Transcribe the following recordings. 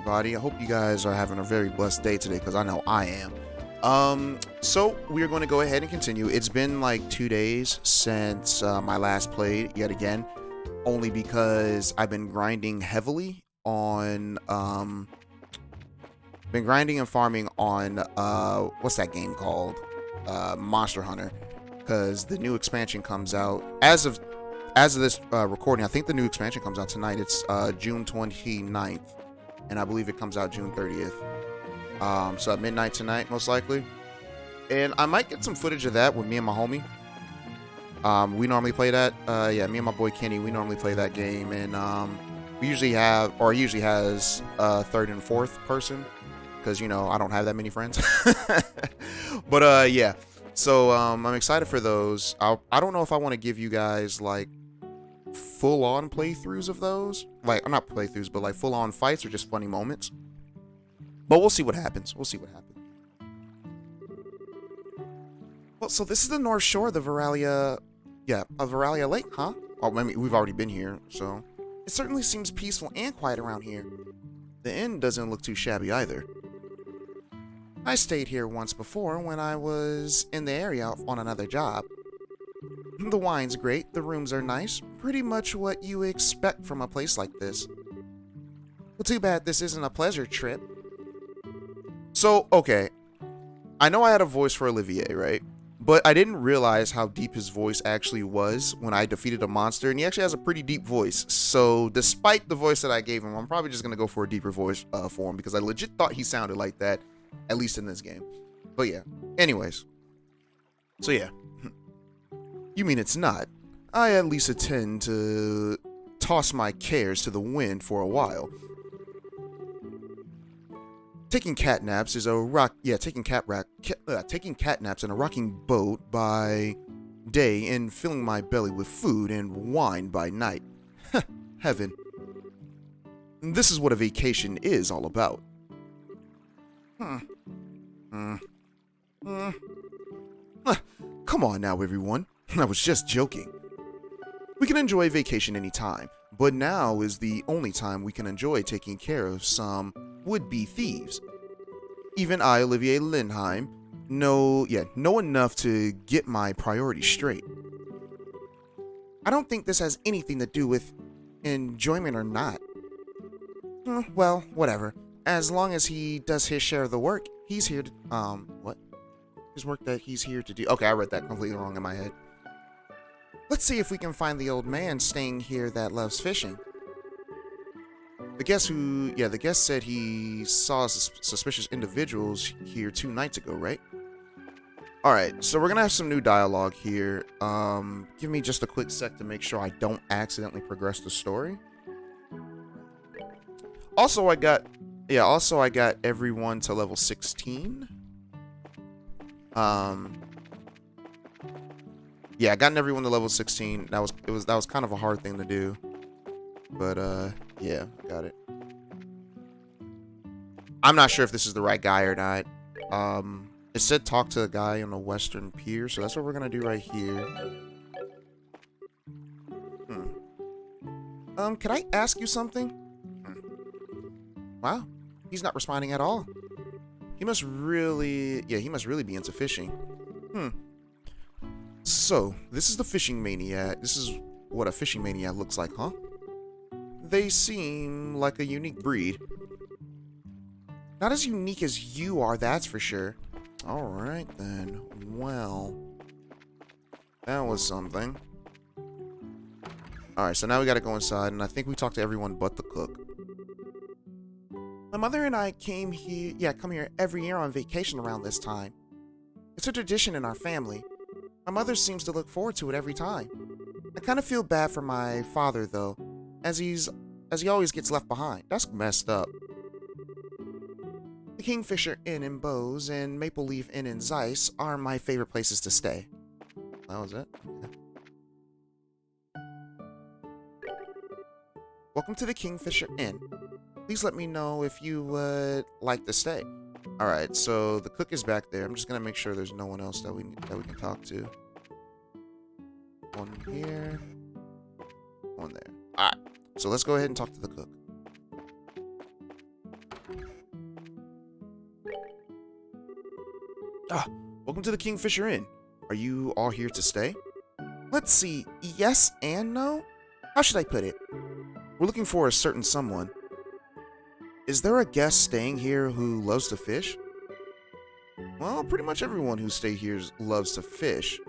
everybody? I hope you guys are having a very blessed day today, because I know I am. So we are going to go ahead and continue. It's been like 2 days since my last played yet again, only because I've been grinding heavily on, been grinding and farming on, what's that game called? Monster Hunter, because the new expansion comes out as of this recording. I think the new expansion comes out tonight. It's June 29th, and I believe it comes out June 30th. So at midnight tonight, most likely. And I might get some footage of that with me and my homie. We normally play that. Yeah, me and my boy Kenny, we normally play that game, and we usually have, or he usually has, third and fourth person, because you know I don't have that many friends. But yeah. So I'm excited for those. I don't know if I want to give you guys like full-on playthroughs of those, like not playthroughs, but like full-on fights or just funny moments. But we'll see what happens. We'll see what happens. Well, so this is the North Shore of the Veralia, yeah, of Veralia Lake, huh? Oh, I mean, we've already been here, so it certainly seems peaceful and quiet around here. The inn doesn't look too shabby either. I stayed here once before when I was in the area on another job. The wine's great, the rooms are nice, pretty much what you expect from a place like this. Well, too bad this isn't a pleasure trip. So, okay, I know I had a voice for Olivier, right? But I didn't realize how deep his voice actually was when I defeated a monster, and he actually has a pretty deep voice. So, despite the voice that I gave him, I'm probably just gonna go for a deeper voice for him, because I legit thought he sounded like that, at least in this game. But yeah, anyways. So yeah. You mean it's not? I at least intend to toss my cares to the wind for a while. Taking cat naps is a taking cat naps in a rocking boat by day and filling my belly with food and wine by night. Heaven. This is what a vacation is all about. Come on now, everyone. I was just joking. We can enjoy vacation anytime, but now is the only time we can enjoy taking care of some would-be thieves. Even I, Olivier Lindheim, know enough to get my priorities straight. I don't think this has anything to do with enjoyment or not. Well, whatever. As long as he does his share of the work, he's here to, what? His work that he's here to do. Okay, I read that completely wrong in my head. Let's see if we can find the old man staying here that loves fishing. The guest said he saw suspicious individuals here 2 nights ago, right? Alright, so we're gonna have some new dialogue here. Give me just a quick sec to make sure I don't accidentally progress the story. Also, I got everyone to level 16. Yeah, I gotten everyone to level 16. That was kind of a hard thing to do. But yeah, got it. I'm not sure if this is the right guy or not. It said talk to the guy on the western pier, so that's what we're gonna do right here. Can I ask you something? Wow, he's not responding at all. He must really be into fishing. So, this is the fishing maniac. This is what a fishing maniac looks like, huh? They seem like a unique breed. Not as unique as you are, that's for sure. Alright then. Well, that was something. Alright, so now we gotta go inside, and I think we talked to everyone but the cook. My mother and I come here every year on vacation around this time. It's a tradition in our family. My mother seems to look forward to it every time. I kind of feel bad for my father, though, as he always gets left behind. That's messed up. The Kingfisher Inn in Bose and Maple Leaf Inn in Zeiss are my favorite places to stay. That was it? Okay. Welcome to the Kingfisher Inn. Please let me know if you would like to stay. Alright, so the cook is back there. I'm just gonna make sure there's no one else that we can talk to. One here. One there. Alright, so let's go ahead and talk to the cook. Ah, welcome to the Kingfisher Inn. Are you all here to stay? Let's see, yes and no? How should I put it? We're looking for a certain someone. Is there a guest staying here who loves to fish? Well, pretty much everyone who stays here loves to fish.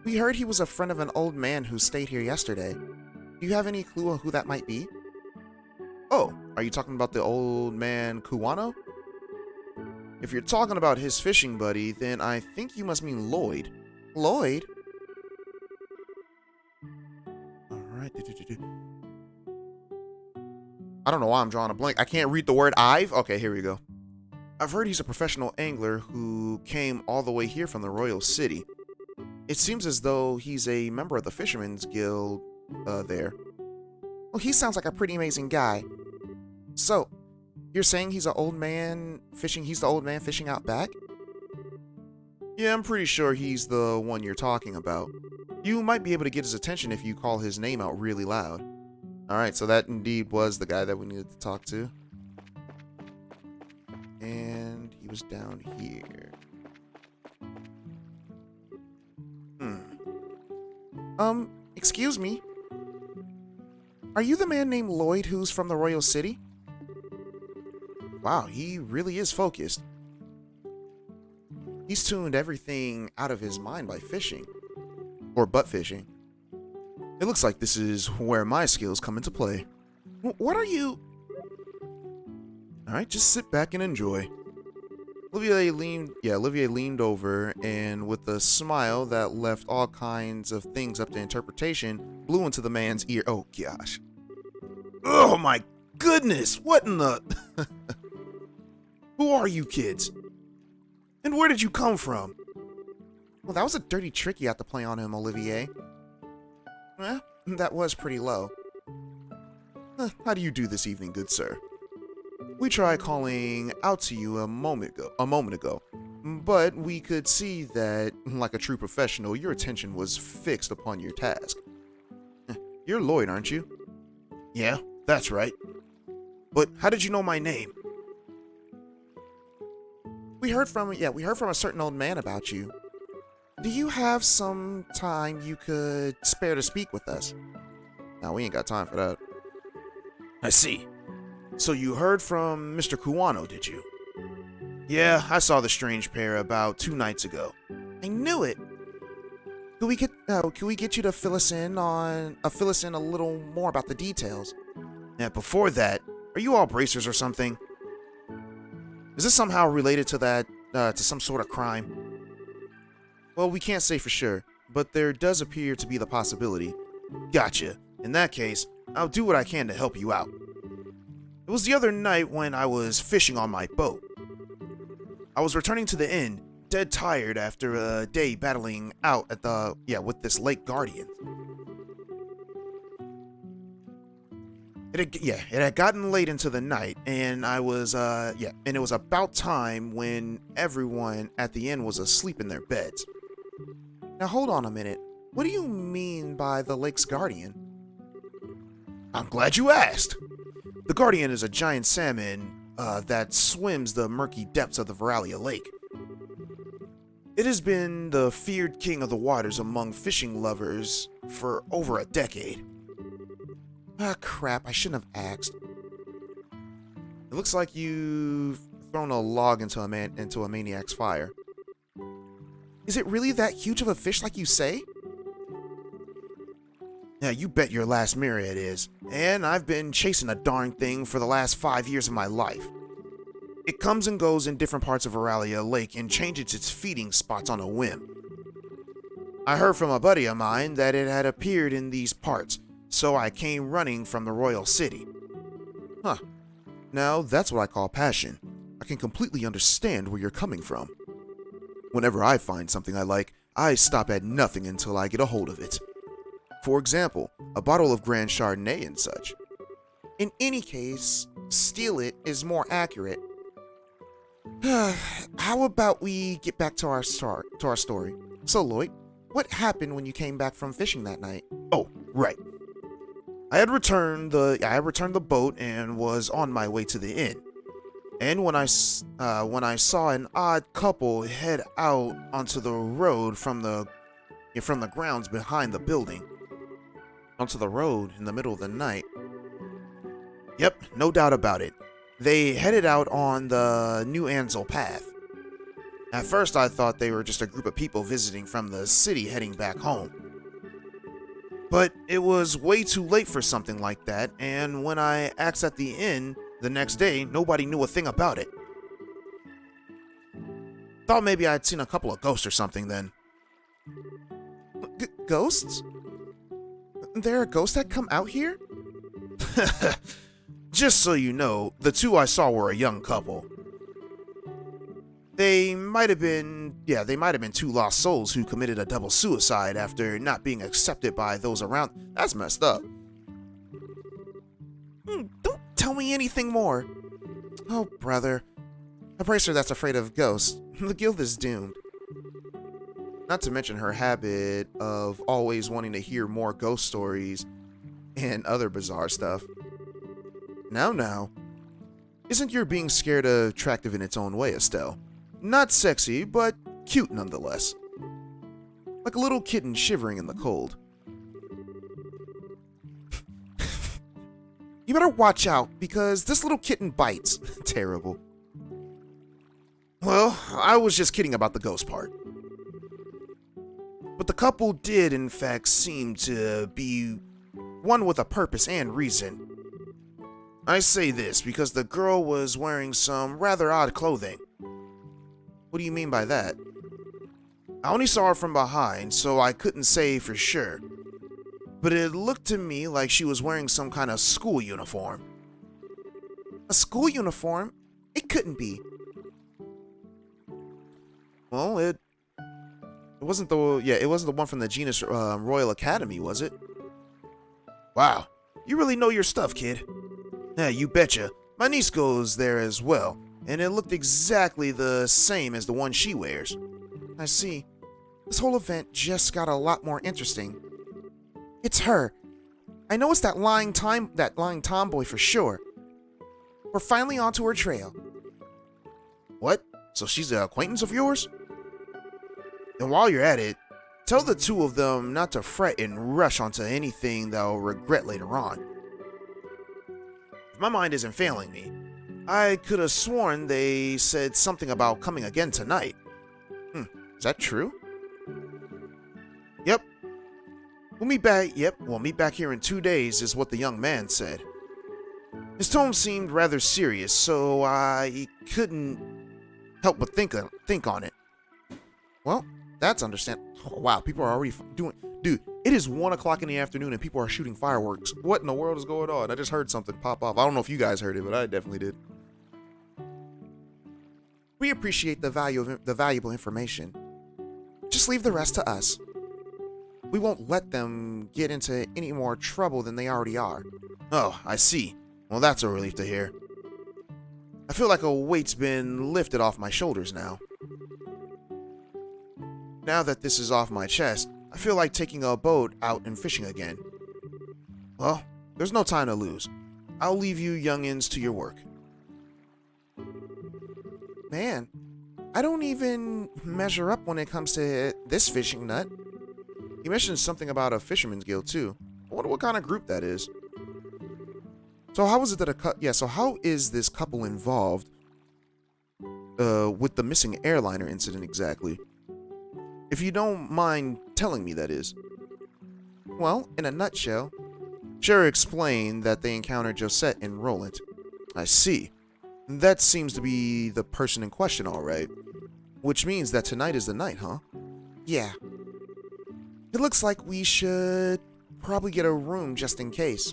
We heard he was a friend of an old man who stayed here yesterday. Do you have any clue on who that might be? Oh, are you talking about the old man Kuwano? If you're talking about his fishing buddy, then I think you must mean Lloyd. Lloyd? Alright. I don't know why I'm drawing a blank. I can't read the word I've. Okay, here we go. I've heard he's a professional angler who came all the way here from the Royal City. It seems as though he's a member of the Fisherman's Guild there. Well, he sounds like a pretty amazing guy. So, you're saying he's an old man fishing? He's the old man fishing out back? Yeah, I'm pretty sure he's the one you're talking about. You might be able to get his attention if you call his name out really loud. Alright, so that indeed was the guy that we needed to talk to. And he was down here. Excuse me. Are you the man named Lloyd who's from the Royal City? Wow, he really is focused. He's tuned everything out of his mind by fishing. Or butt fishing. It looks like this is where my skills come into play. What are you... Alright, just sit back and enjoy. Olivier leaned over and with a smile that left all kinds of things up to interpretation, blew into the man's ear. Oh gosh. Oh my goodness, what in the... Who are you kids? And where did you come from? Well, that was a dirty trick you had to play on him, Olivier. That was pretty low. How do you do this evening, good sir? We tried calling out to you a moment ago, but we could see that, like a true professional, your attention was fixed upon your task. You're Lloyd, aren't you? Yeah, that's right. But how did you know my name? We heard from a certain old man about you. Do you have some time you could spare to speak with us? No, we ain't got time for that. I see. So you heard from Mr. Kuwano, did you? Yeah, I saw the strange pair about 2 nights ago. I knew it. Could we get you to fill us in a little more about the details? Yeah, before that, are you all bracers or something? Is this somehow related to that, to some sort of crime? Well, we can't say for sure, but there does appear to be the possibility. Gotcha. In that case, I'll do what I can to help you out. It was the other night when I was fishing on my boat. I was returning to the inn, dead tired after a day battling out with this lake guardian. It had gotten late into the night, and it was about time when everyone at the inn was asleep in their beds. Now hold on a minute. What do you mean by the lake's guardian? I'm glad you asked. The guardian is a giant salmon that swims the murky depths of the Veralia Lake. It has been the feared king of the waters among fishing lovers for over a decade. Ah, crap, I shouldn't have asked. It looks like you've thrown a log into a maniac's fire. Is it really that huge of a fish like you say? Yeah, you bet your last mirror it is. And I've been chasing a darn thing for the last 5 years of my life. It comes and goes in different parts of Veralia Lake and changes its feeding spots on a whim. I heard from a buddy of mine that it had appeared in these parts, so I came running from the Royal City. Huh. Now, that's what I call passion. I can completely understand where you're coming from. Whenever I find something I like, I stop at nothing until I get a hold of it. For example, a bottle of Grand Chardonnay and such. In any case, steal it is more accurate. How about we get back to our story? So, Lloyd, what happened when you came back from fishing that night? Oh, right. I had returned the boat and was on my way to the inn. And when I saw an odd couple head out onto the road from the grounds behind the building, onto the road in the middle of the night. Yep, no doubt about it. They headed out on the New Ansel path. At first, I thought they were just a group of people visiting from the city heading back home. But it was way too late for something like that, and when I asked at the inn the next day, nobody knew a thing about it. Thought maybe I'd seen a couple of ghosts or something then. Ghosts? There are ghosts that come out here? Just so you know, the two I saw were a young couple. They might have been two lost souls who committed a double suicide after not being accepted by those around. That's messed up. Don't tell me anything more. Oh, brother. A bracer that's afraid of ghosts. The guild is doomed. Not to mention her habit of always wanting to hear more ghost stories and other bizarre stuff. Now. Isn't your being scared attractive in its own way, Estelle? Not sexy, but cute nonetheless. Like a little kitten shivering in the cold. You better watch out, because this little kitten bites. Terrible. Well, I was just kidding about the ghost part. But the couple did, in fact, seem to be one with a purpose and reason. I say this because the girl was wearing some rather odd clothing. What do you mean by that? I only saw her from behind, so I couldn't say for sure. But it looked to me like she was wearing some kind of school uniform. A school uniform? It couldn't be. Well, it wasn't the one from the Genus Royal Academy, was it? Wow, you really know your stuff, kid. Yeah, you betcha. My niece goes there as well, and it looked exactly the same as the one she wears. I see. This whole event just got a lot more interesting. It's her. I know it's that lying tomboy for sure. We're finally onto her trail. What? So she's an acquaintance of yours? And while you're at it, tell the two of them not to fret and rush onto anything they'll regret later on. If my mind isn't failing me, I could have sworn they said something about coming again tonight. Is that true? Yep. We'll meet back here in 2 days is what the young man said. His tone seemed rather serious, so I couldn't help but think on it. Well, that's understandable. Oh, wow, people are already doing... Dude, it is 1 o'clock in the afternoon and people are shooting fireworks. What in the world is going on? I just heard something pop off. I don't know if you guys heard it, but I definitely did. We appreciate the valuable information. Just leave the rest to us. We won't let them get into any more trouble than they already are. Oh, I see. Well, that's a relief to hear. I feel like a weight's been lifted off my shoulders now. Now that this is off my chest, I feel like taking a boat out and fishing again. Well, there's no time to lose. I'll leave you youngins to your work. Man, I don't even measure up when it comes to this fishing nut. You mentioned something about a fisherman's guild too. I wonder what kind of group that is. So how is it that so how is this couple involved with the missing airliner incident exactly? If you don't mind telling me, that is. Well, in a nutshell, Cher explained that they encountered Josette and Roland. I see. That seems to be the person in question, all right. Which means that tonight is the night, huh? Yeah. It looks like we should probably get a room just in case.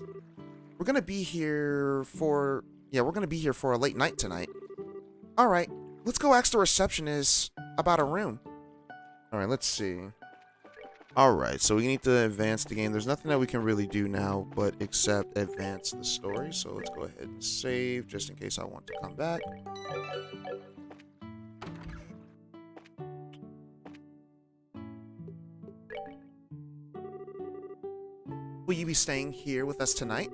We're gonna be here for a late night tonight. All right, let's go ask the receptionist about a room. All right, let's see. All right, so we need to advance the game. There's nothing that we can really do now but except advance the story. So let's go ahead and save just in case I want to come back. Will you be staying here with us tonight?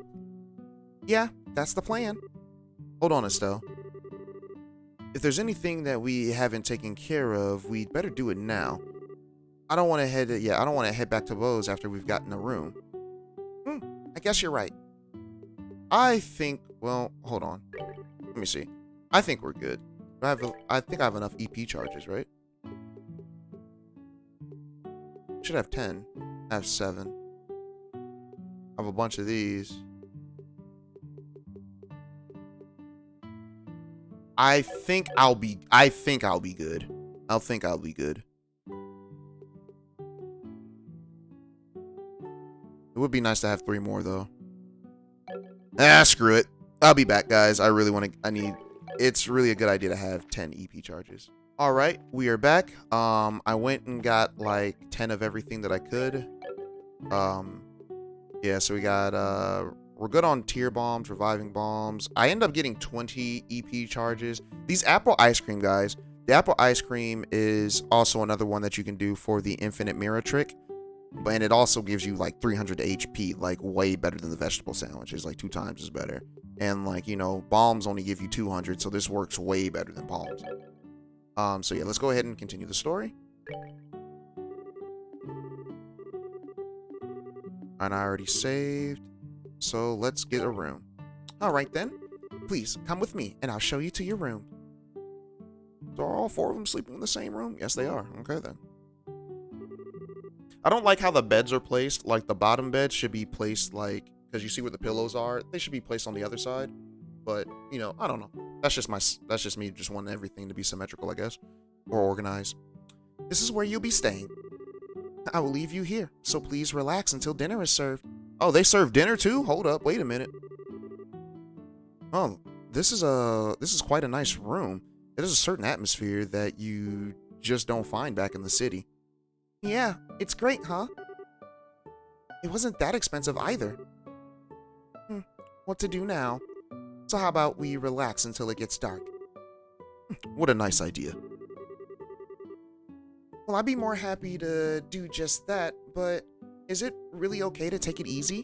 Yeah, that's the plan. Hold on, Estelle. If there's anything that we haven't taken care of, we'd better do it now. I don't want to head back to Bose after we've gotten a room. I guess you're right. Well, hold on. Let me see. I think we're good. I think I have enough EP charges, right? Should have 10. I have 7. I have a bunch of these. I think I'll be good. I think I'll be good. It would be nice to have 3 more though. Screw it. I'll be back, guys. It's really a good idea to have 10 EP charges. All right, we are back. I went and got like 10 of everything that I could. Yeah, so we got we're good on tier bombs, reviving bombs. I end up getting 20 EP charges. These apple ice cream, guys. The apple ice cream is also another one that you can do for the infinite mirror trick. And it also gives you like 300 HP, like way better than the vegetable sandwiches, like 2 times as better. And like, you know, bombs only give you 200, so this works way better than bombs. So yeah, let's go ahead and continue the story. And I already saved, so let's get a room. All right then, please come with me and I'll show you to your room. So are all 4 of them sleeping in the same room? Yes, they are. Okay then. I don't like how the beds are placed. Like the bottom bed should be placed like, because you see where the pillows are, they should be placed on the other side. But, you know, I don't know. That's just me just wanting everything to be symmetrical, I guess, or organized. This is where you'll be staying. I will leave you here, so please relax until dinner is served. Oh, they serve dinner too? Hold up, wait a minute. Oh, this is quite a nice room. It has a certain atmosphere that you just don't find back in the city. Yeah, it's great, huh? It wasn't that expensive either. What to do now? So how about we relax until it gets dark? What a nice idea. Well, I'd be more happy to do just that, but is it really okay to take it easy?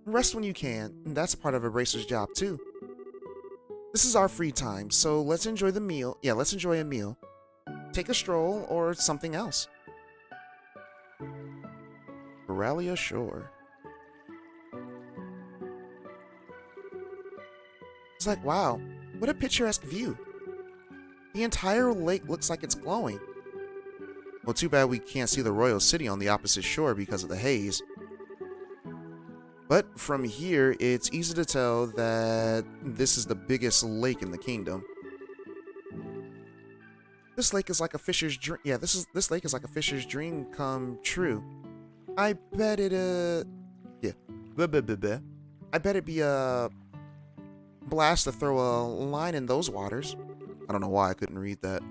Rest when you can, and that's part of a racer's job too. This is our free time, so let's enjoy the meal. Yeah, let's enjoy a meal. Take a stroll or something else. Veralia Shore. It's like, wow, what a picturesque view. The entire lake looks like it's glowing. Well, too bad we can't see the royal city on the opposite shore because of the haze. But from here, it's easy to tell that this is the biggest lake in the kingdom. This lake is like a fisher's dream. Yeah, this lake is like a fisher's dream come true. I bet it yeah. I bet it'd be a blast to throw a line in those waters. I don't know why I couldn't read that.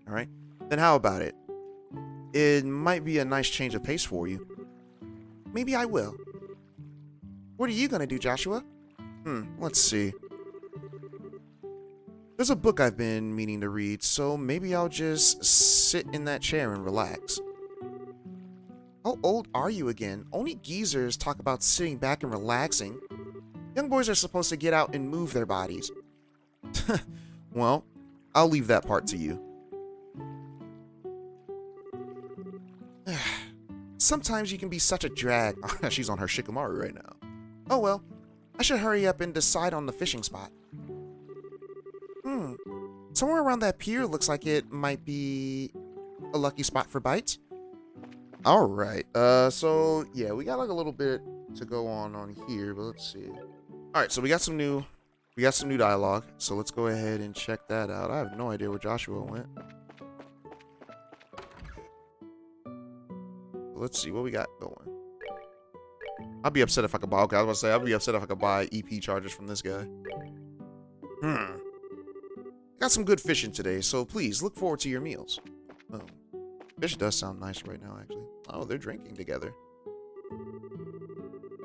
All right. Then how about it? It might be a nice change of pace for you. Maybe I will. What are you gonna do, Joshua? Let's see. There's a book I've been meaning to read, so maybe I'll just sit in that chair and relax. How old are you again? Only geezers talk about sitting back and relaxing. Young boys are supposed to get out and move their bodies. Well, I'll leave that part to you. Sometimes you can be such a drag. She's on her Shikamaru right now. Oh well, I should hurry up and decide on the fishing spot. Somewhere around that pier looks like it might be a lucky spot for bites. Alright, so yeah, we got like a little bit to go on here, but let's see. Alright, so we got some new dialogue, so let's go ahead and check that out. I have no idea where Joshua went. Let's see what we got going. I'd be upset if I could buy, okay, I was about to say, I'd be upset if I could buy EP charges from this guy. Got some good fishing today, so please look forward to your meals. Oh, fish does sound nice right now, actually. Oh, they're drinking together.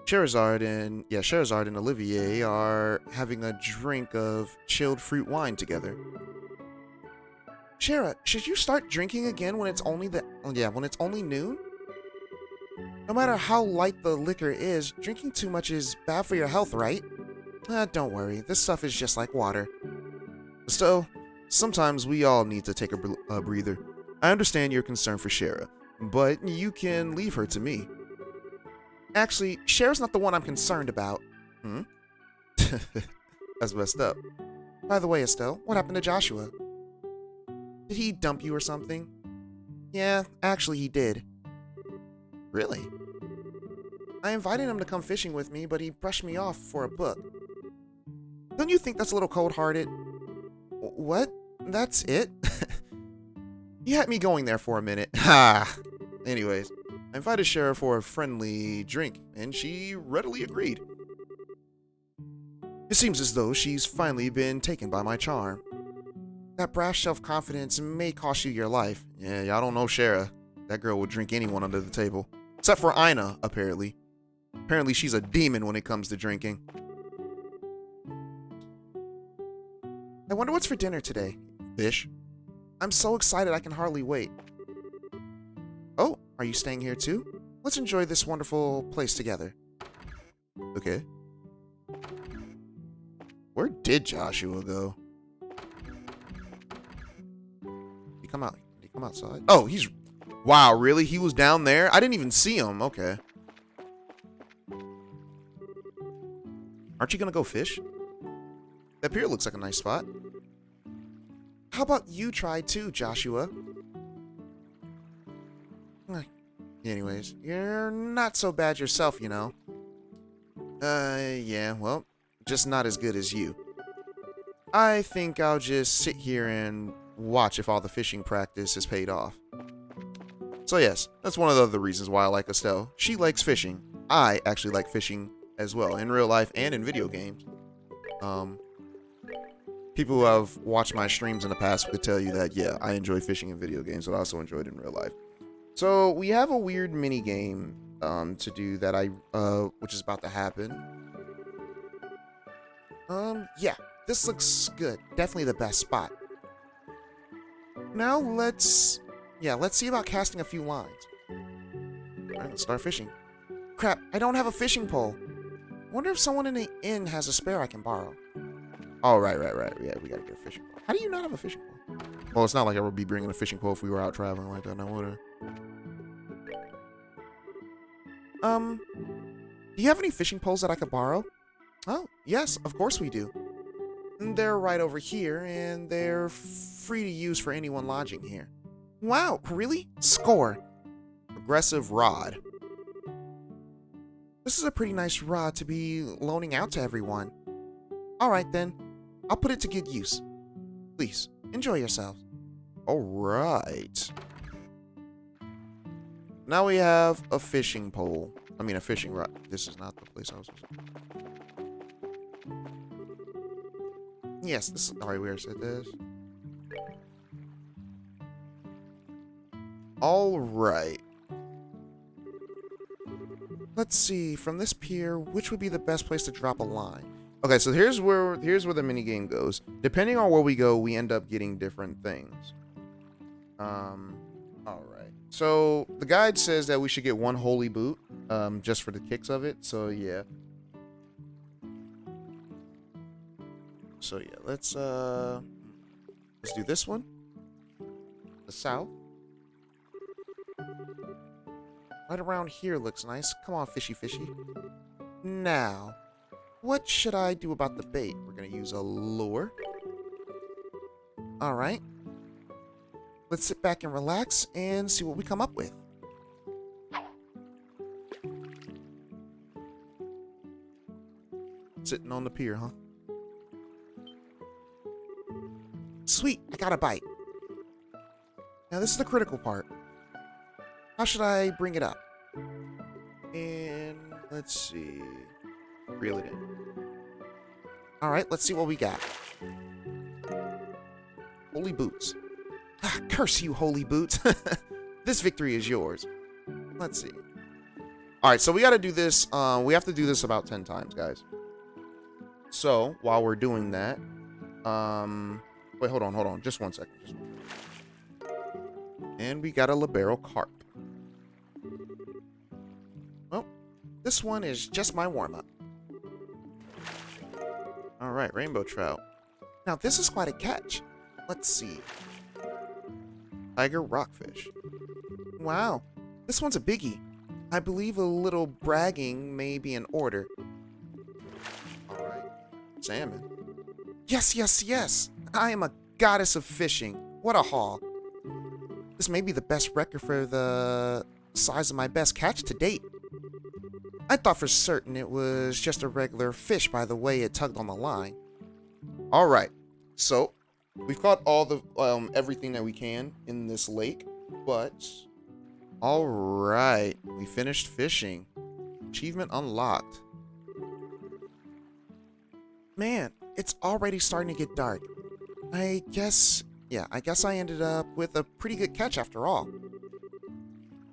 Scheherazade and Olivier are having a drink of chilled fruit wine together. Shara, should you start drinking again when it's only noon? No matter how light the liquor is, drinking too much is bad for your health, right? Don't worry, this stuff is just like water. Still, sometimes we all need to take a breather. I understand your concern for Shara, but you can leave her to me. Actually, Shara's not the one I'm concerned about. Hmm? That's messed up. By the way, Estelle, what happened to Joshua? Did he dump you or something? Yeah, actually he did. Really? I invited him to come fishing with me, but he brushed me off for a book. Don't you think that's a little cold-hearted? What? That's it? You had me going there for a minute. Ha! Anyways, I invited Shara for a friendly drink, and she readily agreed. It seems as though she's finally been taken by my charm. That brash self-confidence may cost you your life. Yeah, y'all don't know Shara. That girl would drink anyone under the table. Except for Ina, apparently. Apparently she's a demon when it comes to drinking. I wonder what's for dinner today. Fish. I'm so excited I can hardly wait. Oh, are you staying here too? Let's enjoy this wonderful place together. Okay. Where did Joshua go? Did he come out? Did he come outside? Oh, he's... Wow, really? He was down there? I didn't even see him. Okay. Aren't you gonna go fish? That pier looks like a nice spot. How about you try too, Joshua? Anyways, you're not so bad yourself, you know. Yeah, well, just not as good as you. I think I'll just sit here and watch if all the fishing practice has paid off. So yes, that's one of the other reasons why I like Estelle. She likes fishing. I actually like fishing as well, in real life and in video games. People who have watched my streams in the past could tell you that, yeah, I enjoy fishing in video games, but I also enjoy it in real life. So we have a weird mini game to do that which is about to happen. Yeah, this looks good. Definitely the best spot. Now let's see about casting a few lines. Alright, let's start fishing. Crap, I don't have a fishing pole. Wonder if someone in the inn has a spare I can borrow. Oh, right. Yeah, we gotta get a fishing pole. How do you not have a fishing pole? Well, it's not like I would be bringing a fishing pole if we were out traveling like that, now would I? Do you have any fishing poles that I could borrow? Oh, yes, of course we do. They're right over here, and they're free to use for anyone lodging here. Wow, really? Score. Progressive rod. This is a pretty nice rod to be loaning out to everyone. Alright then, I'll put it to good use. Please, enjoy yourselves. Alright. Now we have a fishing pole. I mean, a fishing rod. This is not the place I was supposed to. Yes, this is... Alright, we already said this. Alright. Let's see, from this pier, which would be the best place to drop a line? Okay, so here's where the minigame goes. Depending on where we go, we end up getting different things. Alright. So the guide says that we should get one holy boot, just for the kicks of it. So yeah. So yeah, let's do this one. The south. Right around here looks nice. Come on, fishy. Now, what should I do about the bait? We're gonna use a lure. Alright. Let's sit back and relax and see what we come up with. Sitting on the pier, huh? Sweet, I got a bite. Now this is the critical part. How should I bring it up? And let's see. Reel it in. Alright, let's see what we got. Holy boots. Ah, curse you, holy boots. This victory is yours. Let's see. Alright, so we gotta do this. We have to do this about 10 times, guys. So, while we're doing that, wait, hold on. Just one second. And we got a libero carp. Well, this one is just my warm-up. Alright, rainbow trout. Now, this is quite a catch. Let's see. Tiger rockfish. Wow, this one's a biggie. I believe a little bragging may be in order. Alright. Salmon. Yes, yes, yes! I am a goddess of fishing. What a haul. This may be the best record for the size of my best catch to date. I thought for certain it was just a regular fish by the way it tugged on the line. Alright, so we've caught all the everything that we can in this lake, but alright, we finished fishing. Achievement unlocked. Man, it's already starting to get dark. I guess I ended up with a pretty good catch after all.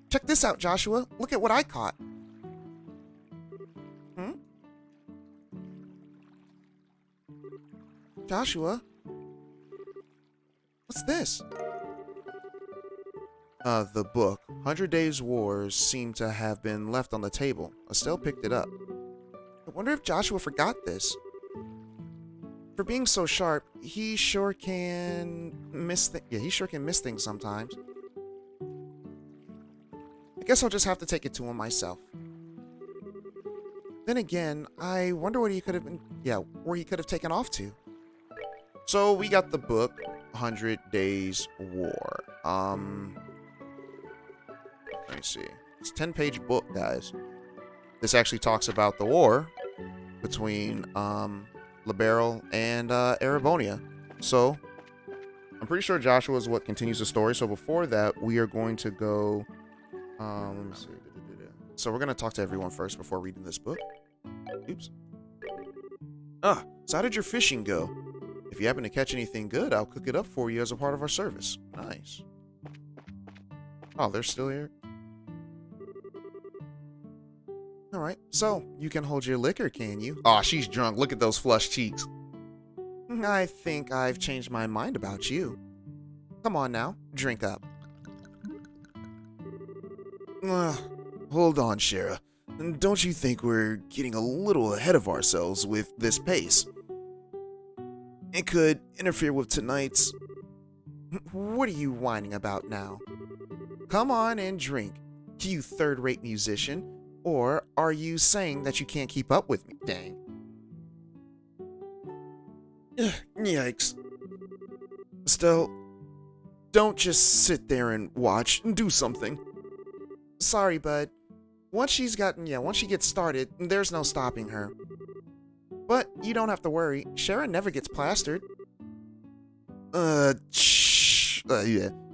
Check this out, Joshua. Look at what I caught. Joshua? What's this? The book. 100 Days Wars seemed to have been left on the table. Estelle picked it up. I wonder if Joshua forgot this. For being so sharp, he sure can miss things sometimes. I guess I'll just have to take it to him myself. Then again, I wonder what he could have been, where he could have taken off to. So we got the book, 100 Days War. Let me see. It's a 10-page book, guys. This actually talks about the war between Liberl and Erebonia. So I'm pretty sure Joshua is what continues the story. So before that, we are going to go. Let me see. So we're gonna talk to everyone first before reading this book. Oops. So how did your fishing go? If you happen to catch anything good, I'll cook it up for you as a part of our service. Nice. Oh, they're still here? Alright, so you can hold your liquor, can you? Aw, she's drunk. Look at those flushed cheeks. I think I've changed my mind about you. Come on now, drink up. Hold on, Shara. Don't you think we're getting a little ahead of ourselves with this pace? It could interfere with tonight's... What are you whining about now? Come on and drink, you third-rate musician. Or are you saying that you can't keep up with me? Dang. Yikes. Estelle, don't just sit there and watch. Do something. Sorry, bud. Once she gets started, there's no stopping her. But you don't have to worry. Sharon never gets plastered. Yeah.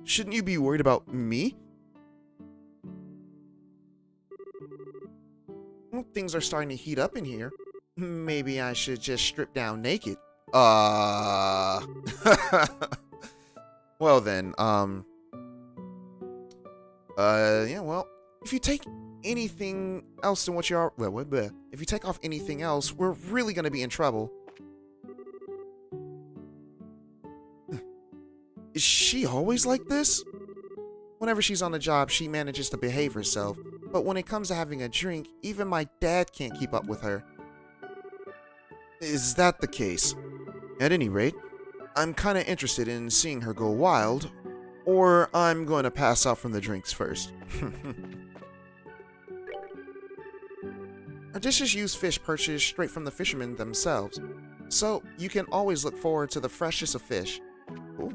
Shouldn't you be worried about me? Well, things are starting to heat up in here. Maybe I should just strip down naked. Well then, well, if you take anything else than what you are, if you take off anything else, we're really gonna be in trouble. Is she always like this? Whenever she's on the job, she manages to behave herself, but when it comes to having a drink, even my dad can't keep up with her. Is that the case? At any rate, I'm kinda interested in seeing her go wild, or I'm going to pass out from the drinks first. Our dishes use fish purchased straight from the fishermen themselves, so you can always look forward to the freshest of fish. Ooh.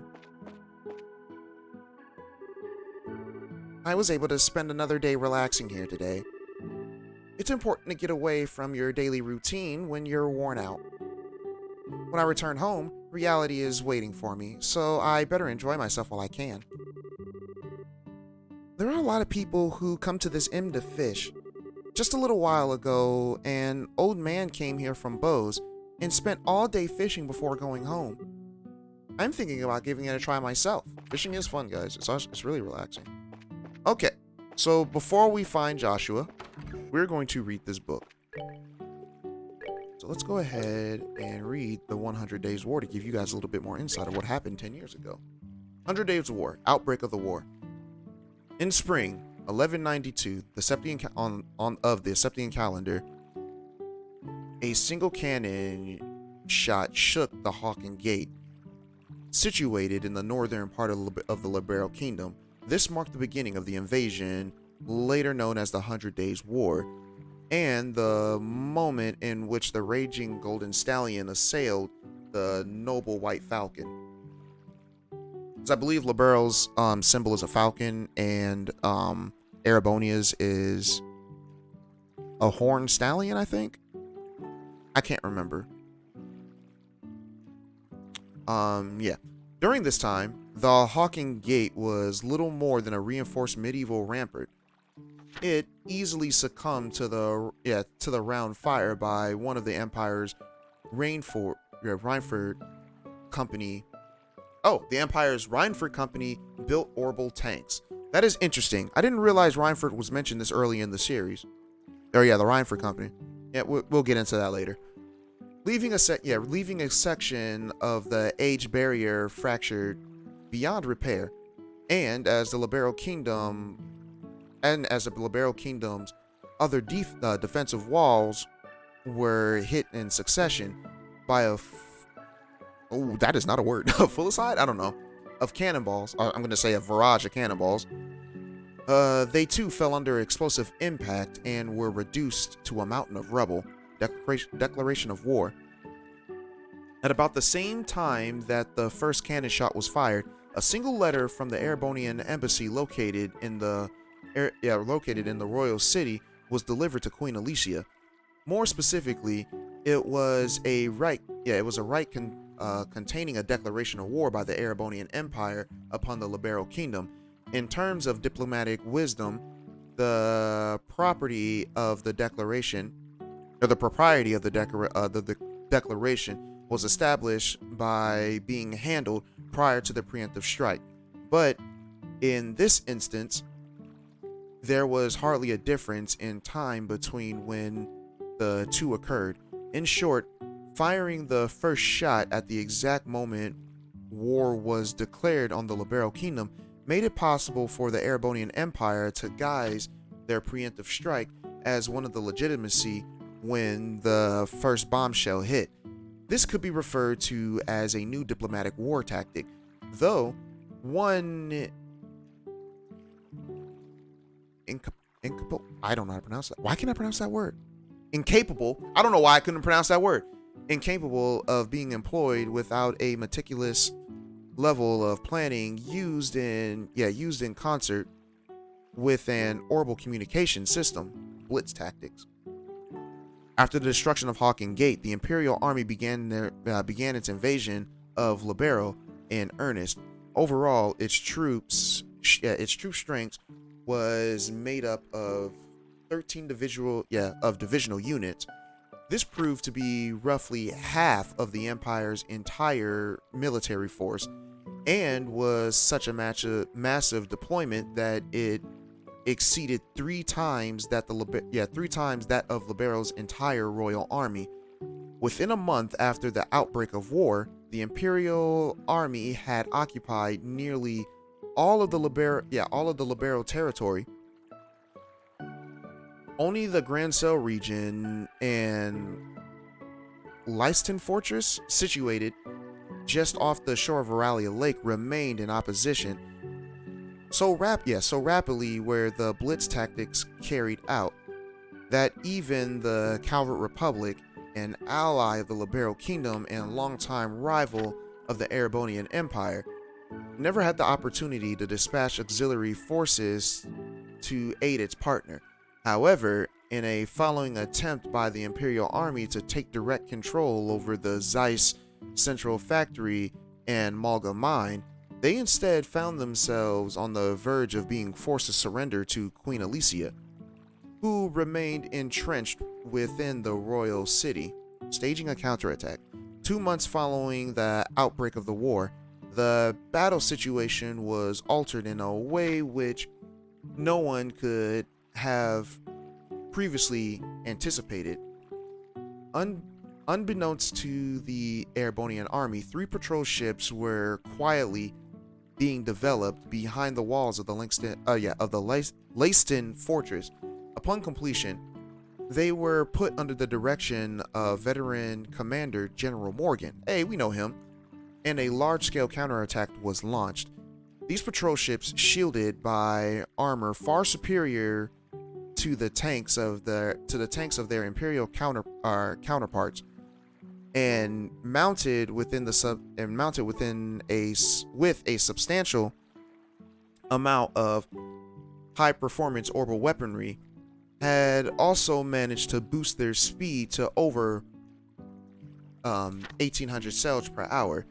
I was able to spend another day relaxing here today. It's important to get away from your daily routine when you're worn out. When I return home, reality is waiting for me, so I better enjoy myself while I can. There are a lot of people who come to this inn to fish. Just a little while ago, an old man came here from Bose and spent all day fishing before going home. I'm thinking about giving it a try myself. Fishing is fun, guys. It's really relaxing. Okay, so before we find Joshua, we're going to read this book. So let's go ahead and read the 100 Days War to give you guys a little bit more insight of what happened 10 years ago. 100 Days War, Outbreak of the War. In spring 1192, the Septian of the Septian calendar, a single cannon shot shook the Hawking Gate. Situated in the northern part of the Libero Kingdom, this marked the beginning of the invasion, later known as the 100 Days War, and the moment in which the raging Golden Stallion assailed the noble White Falcon. Because I believe Libero's symbol is a falcon, and Erebonia's is a horned stallion, I think. I can't remember. Yeah. During this time, the Hawking Gate was little more than a reinforced medieval rampart. It easily succumbed to the round fire by one of the Empire's Reinford Company. Oh, the Empire's Reinford Company built orbital tanks. That is interesting. I didn't realize Reinford was mentioned this early in the series. Oh yeah, the Reinford Company. Yeah, we'll get into that later. Leaving a section of the age barrier fractured beyond repair, and as the Libero Kingdom's other defensive walls were hit in succession by that is not a word. A fulicide? I don't know. Of cannonballs. I'm going to say a barrage of cannonballs. They too fell under explosive impact and were reduced to a mountain of rubble. Declaration of war. At about the same time that the first cannon shot was fired, a single letter from the Erebonian embassy located in the royal city was delivered to Queen Alicia. More specifically, it was a right containing a declaration of war by the Erebonian Empire upon the Libero Kingdom. In terms of diplomatic wisdom, the propriety of the declaration was established by being handled prior to the preemptive strike. But in this instance, there was hardly a difference in time between when the two occurred. In short, firing the first shot at the exact moment war was declared on the Libero Kingdom made it possible for the Erebonian Empire to guise their preemptive strike as one of the legitimacy when the first bombshell hit. This could be referred to as a new diplomatic war tactic, though one incapable. I don't know how to pronounce that. Why can't I pronounce that word? Incapable. I don't know why I couldn't pronounce that word. Incapable of being employed without a meticulous level of planning used in concert with an orbital communication system, blitz tactics. After the destruction of Hawking Gate, the Imperial Army began its invasion of Libero in earnest. Overall, its troop strength was made up of 13 divisional units. This proved to be roughly half of the Empire's entire military force, and was such a massive deployment that it exceeded three times that of Libero's entire royal army. Within a month after the outbreak of war, the Imperial Army had occupied nearly all of the Libero territory. Only the Grancel region and Leiston Fortress, situated just off the shore of Veralia Lake, remained in opposition. So rapidly were the blitz tactics carried out that even the Calvert Republic, an ally of the Libero Kingdom and longtime rival of the Erebonian Empire, never had the opportunity to dispatch auxiliary forces to aid its partner. However, in a following attempt by the Imperial Army to take direct control over the Zeiss Central Factory and Malga Mine, they instead found themselves on the verge of being forced to surrender to Queen Alicia, who remained entrenched within the royal city, staging a counterattack. 2 months following the outbreak of the war, the battle situation was altered in a way which no one could have previously anticipated. Unbeknownst to the Erebonian army, 3 patrol ships were quietly being developed behind the walls of the Leiston Fortress. Upon completion, they were put under the direction of veteran commander General Morgan. Hey, we know him. And a large-scale counterattack was launched. These patrol ships, shielded by armor far superior to the tanks of their imperial counterparts, and mounted within with a substantial amount of high-performance orbital weaponry, had also managed to boost their speed to over 1,800 sails per hour.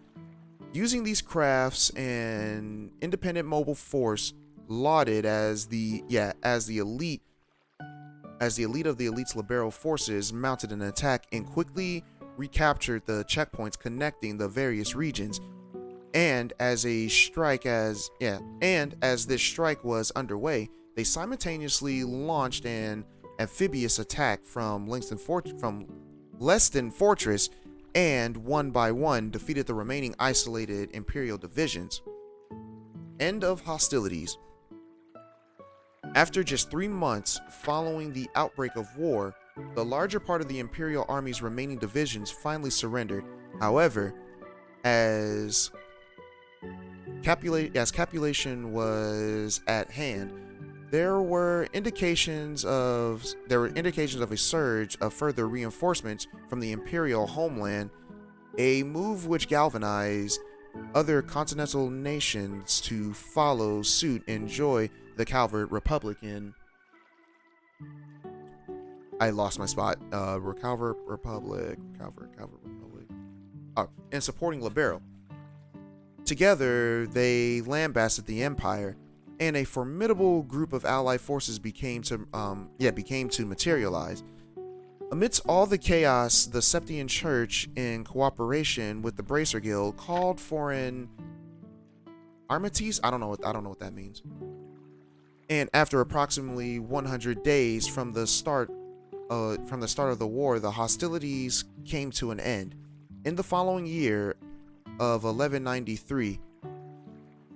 Using these crafts, an independent mobile force lauded as the elite of the elite's Libero forces mounted an attack and quickly recaptured the checkpoints connecting the various regions. And as this strike was underway, they simultaneously launched an amphibious attack from Leston Fortress, and one by one defeated the remaining isolated Imperial divisions. End of hostilities. After just 3 months following the outbreak of war, the larger part of the Imperial Army's remaining divisions finally surrendered. However, as capitulation was at hand, there were indications of a surge of further reinforcements from the Imperial homeland, a move which galvanized other continental nations to follow suit and join the Calvert Republic in. I lost my spot. Calvert Republic. Oh, and supporting Libero. Together, they lambasted the Empire, and a formidable group of allied forces became to materialize. Amidst all the chaos, the Septian Church, in cooperation with the Bracer Guild, called for an armistice. I don't know what that means. And after approximately 100 days from the start of the war, the hostilities came to an end. In the following year of 1193,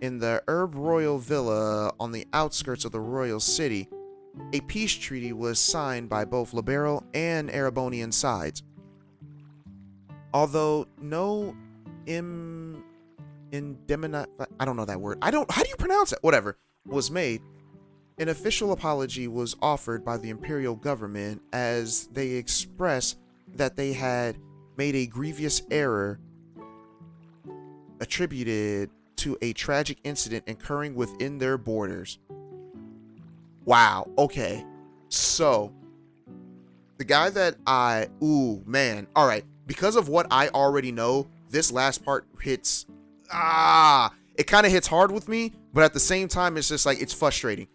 in the Herb Royal Villa on the outskirts of the royal city, a peace treaty was signed by both Libero and Erebonian sides. Although no indemnity, I don't know that word. How do you pronounce it? Whatever, was made, an official apology was offered by the imperial government as they expressed that they had made a grievous error attributed to a tragic incident occurring within their borders. Wow, okay. So, the guy that alright, because of what I already know, this last part hits, it kind of hits hard with me, but at the same time, it's just like, it's frustrating.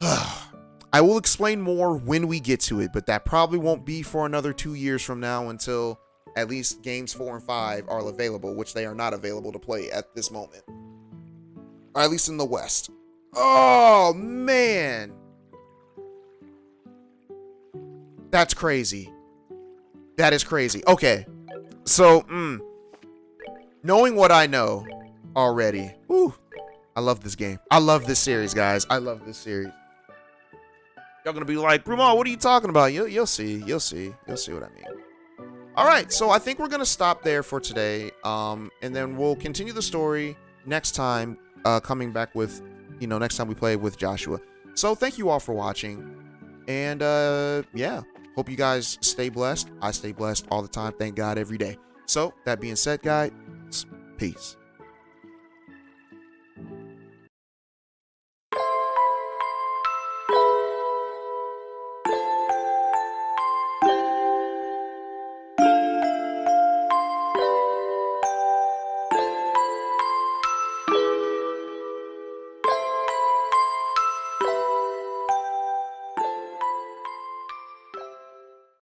I will explain more when we get to it, but that probably won't be for another 2 years from now until at least games 4 and 5 are available, which they are not available to play at this moment. Or at least in the West. Oh, man. That's crazy. That is crazy. Okay. So, knowing what I know already, I love this game. I love this series, guys. I love this series. Y'all gonna be like, Brumal, what are you talking about? You'll see. You'll see what I mean. All right, so I think we're gonna stop there for today, and then we'll continue the story next time, coming back with, next time we play with Joshua. So thank you all for watching, and yeah, hope you guys stay blessed. I stay blessed all the time. Thank God every day. So that being said, guys, peace.